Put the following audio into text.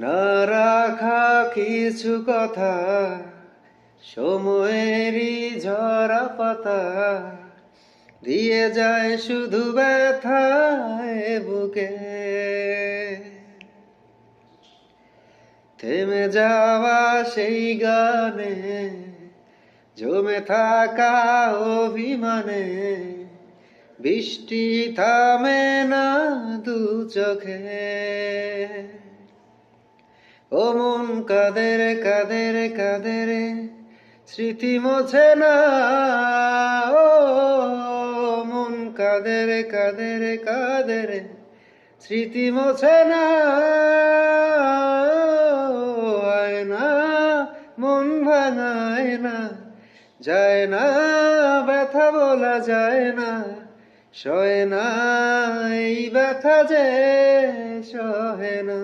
না রাখা কিছু কথা, সময়েরই ঝরা পাতা দিয়ে যায় শুধু ব্যথায় বুকে। থেমে যাওয়া সেই গানে, জমে থাকা অভিমানে, বৃষ্টি থামে না দু চোখে। ও মন কাঁদে রে কাঁদে রে কাঁদে রে, স্মৃতি মোছে না। ও মন কাঁদে রে কাঁদে রে কাঁদে রে, স্মৃতি মোছে না। আয়না মন ভাঙায় না, যায় না ব্যথা বলা যায় না, সয় না এই ব্যথা যে সহে না।